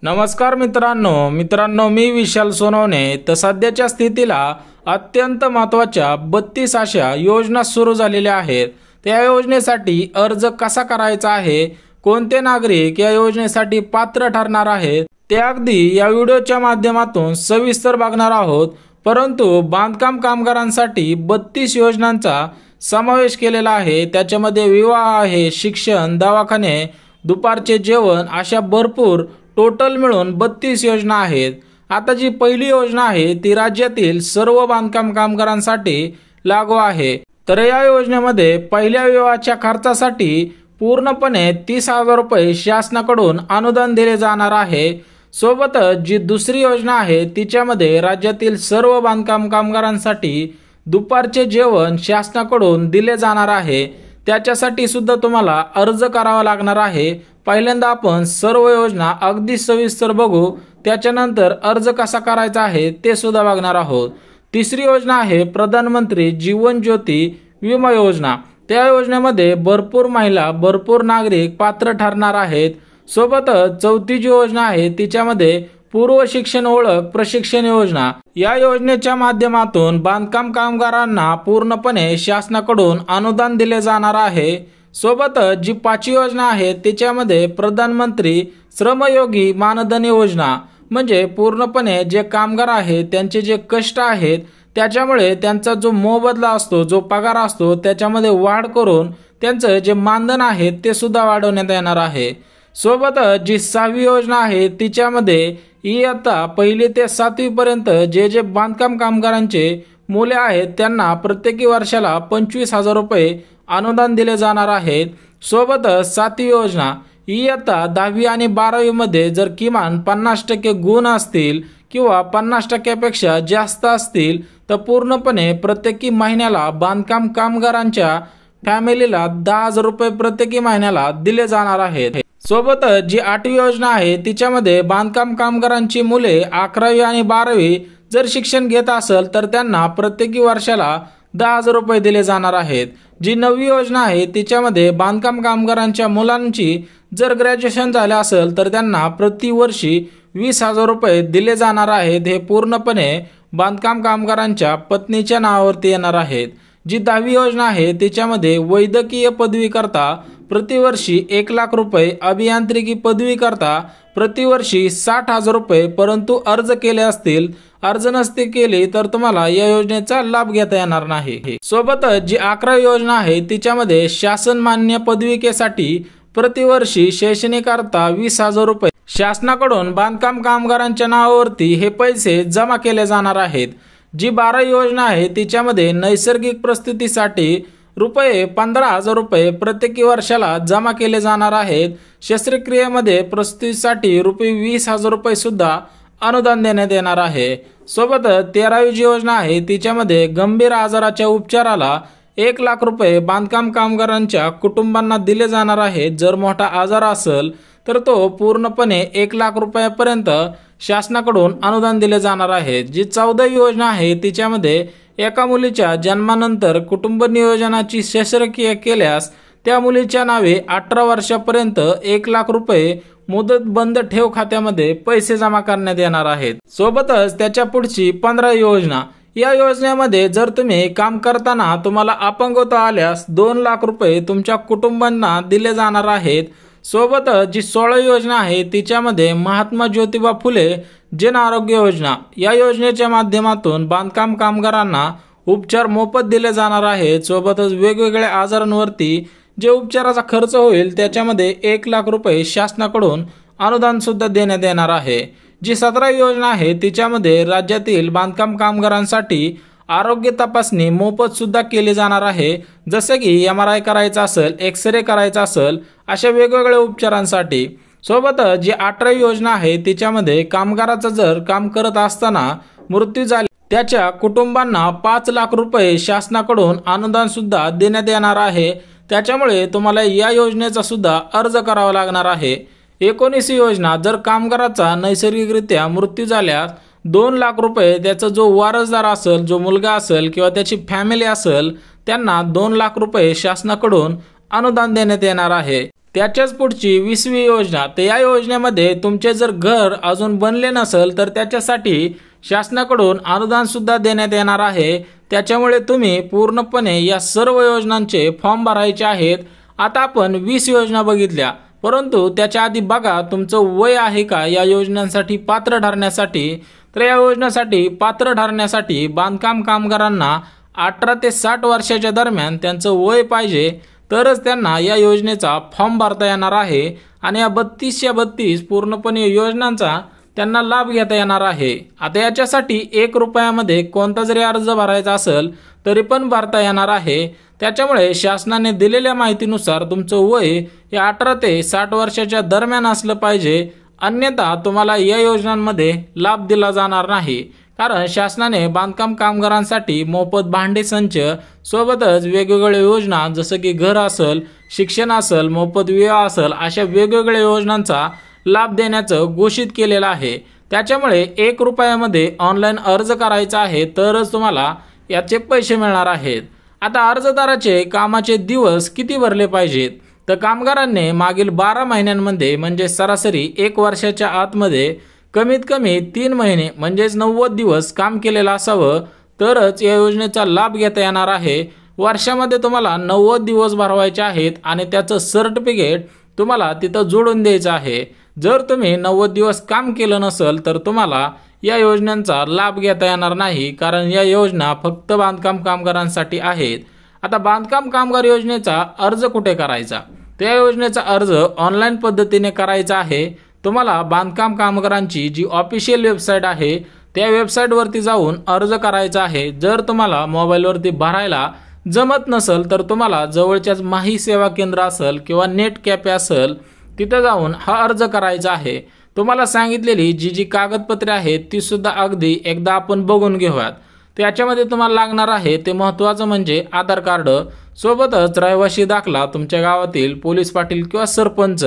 नमस्कार मित्रांनो मी विशाल सोनवणे। तर सध्याच्या स्थितीला अत्यंत महत्त्वाच्या 32 अशा योजना सुरू झालेल्या आहेत। त्या योजनेसाठी अर्ज कसा करायचा आहे, कोणते नागरिक या योजनेसाठी पात्र ठरणार आहेत, ते अगदी या व्हिडिओच्या माध्यमातून सविस्तर बघणार आहोत। परंतु बांधकाम कामगारांसाठी 32 योजनांचा समावेश केलेला आहे। त्याच्यामध्ये विवाह आहे, शिक्षण, दवाखाने, दुपारचे जेवण अशा भरपूर टोटल मिळून 32 योजना आहेत। आता जी पहिली योजना आहे ती राज्यातील सर्व बांधकाम कामगारांसाठी लागू आहे। तर या योजनेमध्ये पहिल्या विवाहाच्या खर्चासाठी पूर्णपणे 30,000 रुपये शासनाकडून अनुदान दिले जाणार आहे। सोबतच जी दुसरी योजना आहे तिच्यामध्ये राज्यातील सर्व बांधकाम कामगारांसाठी दुपारचे जेवण शासनाकडून दिले जाणार आहे। त्याच्यासाठी सुद्धा तुम्हाला अर्ज करावा लागणार आहे। पहिल्यांदा आपण सर्व योजना अगदी सविस्तर बघू, त्याच्यानंतर अर्ज कसा करायचा आहे ते सुद्धा बघणार आहोत। तिसरी योजना आहे प्रधानमंत्री जीवन ज्योती विमा योजना। त्या योजनेमध्ये भरपूर महिला, भरपूर नागरिक पात्र ठरणार आहेत। सोबतच चौथी जी योजना आहे तिच्यामध्ये पूर्व शिक्षण ओळख प्रशिक्षण योजना। या योजनेच्या माध्यमातून बांधकाम कामगारांना पूर्णपणे शासनाकडून अनुदान दिले जाणार आहे। सोबतच जी पाचवी योजना आहे तिच्यामध्ये प्रधानमंत्री श्रमयोगी मानधन योजना, म्हणजे पूर्णपणे जे कामगार आहेत त्यांचे जे कष्ट आहेत त्याच्यामुळे त्यांचा जो मोबदला असतो, जो पगार असतो त्याच्यामध्ये वाढ करून त्यांचं जे मानधन आहे ते सुद्धा वाढवण्यात येणार आहे। सोबतच जी सहावी योजना आहे तिच्यामध्ये इयत्ता 1ली ते 7वी पर्यंत जे बांधकाम कामगारांचे मुले आहेत त्यांना प्रत्येकी वर्षाला 25,000 रुपये अनुदान दिले जाणार आहेत। सोबतच 7वी योजना इयत्ता 10वी आणि 12वी मध्ये जर किमान 50% गुण असतील किंवा 50%पेक्षा जास्त असतील तर पूर्णपणे प्रत्येकी महिन्याला बांधकाम कामगारांच्या फॅमिलीला 10,000 रुपये प्रत्येकी महिन्याला दिले जाणार आहेत। सोबतच जी 8वी योजना आहे तिच्यामध्ये बांधकाम कामगारांची मुले 11वी आणि 12वी जर शिक्षण घेत असेल तर त्यांना प्रत्येकी वर्षाला 10,000 रुपये दिले जाणार आहेत। जी 9वी योजना आहे तिच्यामध्ये बांधकाम कामगारांच्या मुलांची जर ग्रॅज्युएशन झाले असेल तर त्यांना प्रतिवर्षी 20,000 रुपये दिले जाणार आहेत। हे पूर्णपणे बांधकाम कामगारांच्या पत्नीच्या नावावरती येणार आहेत। जी 10वी योजना आहे तिच्यामध्ये वैद्यकीय पदवी करता प्रतिवर्षी 1,00,000 रुपये, अभियांत्रिकी पदवी करता प्रतिवर्षी 60,000 रुपये, परंतु अर्ज केले असतील, अर्ज नसते केले तर तुम्हाला या योजनेचा लाभ घेता येणार नाही। सोबतच जी 11वी योजना आहे तिच्यामध्ये शासन मान्य पदविकेसाठी प्रतिवर्षी शैक्षणिक करता 20,000 रुपये शासनाकडून बांधकाम कामगारांच्या नावावरती हे पैसे जमा केले जाणार आहेत। जी 12वी योजना आहे तिच्यामध्ये नैसर्गिक प्रस्तुतीसाठी रुपये 15,000 रुपये प्रत्येकी वर्षाला जमा केले जाणार आहेत। शस्त्रक्रियेमध्ये प्रस्तुतीसाठी रुपये 20,000 रुपये सुद्धा अनुदान देण्यात येणार आहे। सोबतच 13वी जी योजना आहे तिच्यामध्ये गंभीर आजाराच्या उपचाराला 1,00,000 रुपये बांधकाम कामगारांच्या कुटुंबांना दिले जाणार आहेत। जर मोठा आजार असेल तर तो पूर्णपणे 1,00,000 रुपयापर्यंत शासनाकडून अनुदान दिले जाणार आहे। जी 14वी योजना आहे तिच्यामध्ये एका मुलीच्या जन्मानंतर कुटुंब नियोजनाची शस्त्रक्रिया केल्यास त्या मुलीच्या नावे 18 वर्षापर्यंत 1,00,000 रुपये मुदत बंद ठेव खात्यामध्ये पैसे जमा करण्यात येणार आहेत। सोबतच त्याच्या पुढची 15वी योजना, या योजनेमध्ये जर तुम्ही काम करताना तुम्हाला अपंगत्व आल्यास 2,00,000 रुपये तुमच्या कुटुंबांना दिले जाणार आहेत। सोबतच जी 16वी योजना आहे तिच्यामध्ये महात्मा ज्योतिबा फुले जन आरोग्य योजना, या योजनेच्या माध्यमातून बांधकाम कामगारांना उपचार मोफत दिले जाणार आहेत। सोबतच वेगवेगळ्या आजारांवरती जे उपचाराचा खर्च होईल त्याच्यामध्ये 1,00,000 रुपये शासनाकडून अनुदान सुद्धा देण्यात येणार आहे। जी 17वी योजना आहे तिच्यामध्ये राज्यातील बांधकाम कामगारांसाठी आरोग्य तपासणी मोफत सुद्धा केली जाणार आहे। जसे की MRI करायचा असेल, एक्सरे करायचा असेल, अशा वेगवेगळ्या उपचारांसाठी। सोबतच जी 18वी योजना आहे तिच्यामध्ये कामगाराचा जर काम करत असताना मृत्यू झाला त्याच्या कुटुंबांना 5,00,000 रुपये शासनाकडून अनुदान सुद्धा देण्यात येणार आहे। त्याच्यामुळे तुम्हाला या योजनेचा सुद्धा अर्ज करावा लागणार आहे। 19वी योजना, जर कामगाराचा नैसर्गिकरित्या मृत्यू झाल्यास 2,00,000 रुपये त्याचा जो वारसदार असेल, जो मुलगा असेल किंवा त्याची फॅमिली असेल त्यांना 2,00,000 रुपये शासनाकडून अनुदान देण्यात येणार आहे। त्याच्याच पुढची 20वी योजना, तर या योजनेमध्ये तुमचे जर घर अजून बनले नसेल तर त्याच्यासाठी शासनाकडून अनुदान सुद्धा देण्यात येणार आहे। त्याच्यामुळे तुम्ही पूर्णपणे या सर्व योजनांचे फॉर्म भरायचे आहेत। आता आपण 20 योजना बघितल्या, परंतु त्याच्या आधी बघा तुमचं वय आहे का या योजनांसाठी पात्र ठरण्यासाठी। तर या योजनेसाठी पात्र ठरण्यासाठी बांधकाम कामगारांना 18 ते 60 वर्षाच्या दरम्यान त्यांचं वय पाहिजे, तरच त्यांना या योजनेचा फॉर्म भरता येणार आहे आणि या 32च्या 32 पूर्णपणे योजनांचा त्यांना लाभ घेता येणार आहे। आता याच्यासाठी 1 रुपयामध्ये कोणता जरी अर्ज भरायचा असेल तरी पण भरता येणार आहे। त्याच्यामुळे शासनाने दिलेल्या माहितीनुसार तुमचं वय हे 18 ते 60 वर्षाच्या दरम्यान असलं पाहिजे, अन्यथा तुम्हाला या योजनांमध्ये लाभ दिला जाणार नाही। कारण शासनाने बांधकाम कामगारांसाठी मोफत भांडे संच सोबतच वेगवेगळ्या योजना जसं की घर असेल, शिक्षण असेल, मोफत विवाह असेल, अशा वेगवेगळ्या योजनांचा लाभ देण्याचं घोषित केलेलं आहे। त्याच्यामुळे 1 रुपयामध्ये ऑनलाईन अर्ज करायचा आहे, तरच तुम्हाला याचे पैसे मिळणार आहेत। आता अर्जदाराचे कामाचे दिवस किती भरले पाहिजेत, तर कामगारांनी मागील 12 महिन्यांमध्ये म्हणजे सरासरी 1 वर्षाच्या आतमध्ये कमीत कमी 3 महिने म्हणजेच 90 दिवस काम केलेलं असावं, तरच या योजनेचा लाभ घेता येणार आहे। वर्षामध्ये तुम्हाला 90 दिवस भरवायचे आहेत आणि त्याचं सर्टिफिकेट तुम्हाला तिथं जोडून द्यायचं आहे। जर तुम्ही 90 दिवस काम केलं नसेल तर तुम्हाला या योजनांचा लाभ घेता येणार नाही, कारण या योजना फक्त बांधकाम कामगारांसाठी आहेत। आता बांधकाम कामगार योजनेचा अर्ज कुठे करायचा, त्या योजनेचा अर्ज ऑनलाईन पद्धतीने करायचा आहे। तुम्हाला बांधकाम कामगारांची जी ऑफिशियल वेबसाईट आहे त्या वेबसाईटवरती जाऊन अर्ज करायचा आहे। जर तुम्हाला मोबाईलवरती भरायला जमत नसेल तर तुम्हाला जवळच्याच माही सेवा केंद्र असेल किंवा नेट कॅफे असेल तिथे जाऊन हा अर्ज करायचा आहे। तुम्हाला सांगितलेली जी कागदपत्रे आहेत ती सुद्धा अगदी एकदा आपण बघून घेऊयात। त्याच्यामध्ये तुम्हाला लागणार आहे ते महत्त्वाचं म्हणजे आधार कार्ड, सोबतच रहिवासी दाखला, तुमच्या गावातील पोलीस पाटील किंवा सरपंच,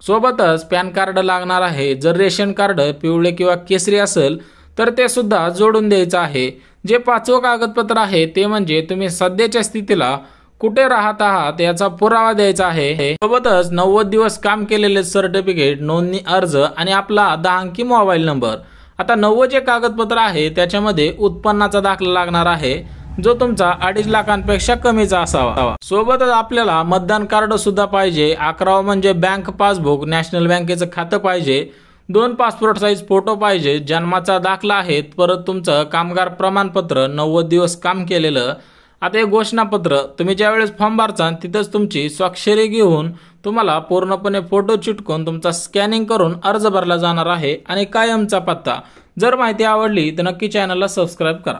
सोबतच पॅन कार्ड लागणार आहे। जर रेशन कार्ड पिवळे किंवा केसरी असेल तर ते सुद्धा जोडून द्यायचं आहे। जे 5वं कागदपत्र आहे ते म्हणजे तुम्ही सध्याच्या स्थितीला कुठे राहत आहात याचा पुरावा द्यायचा आहे। सोबतच 90 दिवस काम केलेले सर्टिफिकेट, नोंदणी अर्ज आणि आपला 10 अंकी मोबाईल नंबर। आता 90 जे कागदपत्र आहे त्याच्यामध्ये उत्पन्नाचा दाखला लागणार आहे, जो तुमचा 2.5 लाखांपेक्षा कमीचा असावा। सोबतच आपल्याला मतदान कार्ड सुद्धा पाहिजे। 11वं म्हणजे बँक पासबुक, नॅशनल बँकेचं खातं पाहिजे, 2 पासपोर्ट साईज फोटो पाहिजे, जन्माचा दाखला आहे, परत तुमचं कामगार प्रमाणपत्र, 90 दिवस काम केलेलं। आता हे घोषणापत्र तुम्ही ज्यावेळेस फॉर्म भरता तिथंच तुमची स्वाक्षरी घेऊन तुम्हाला पूर्णपणे फोटो चिटकून तुमचा स्कॅनिंग करून अर्ज भरला जाणार आहे आणि कायमचा पत्ता। जर माहिती आवडली तर नक्की चॅनलला सबस्क्राईब करा।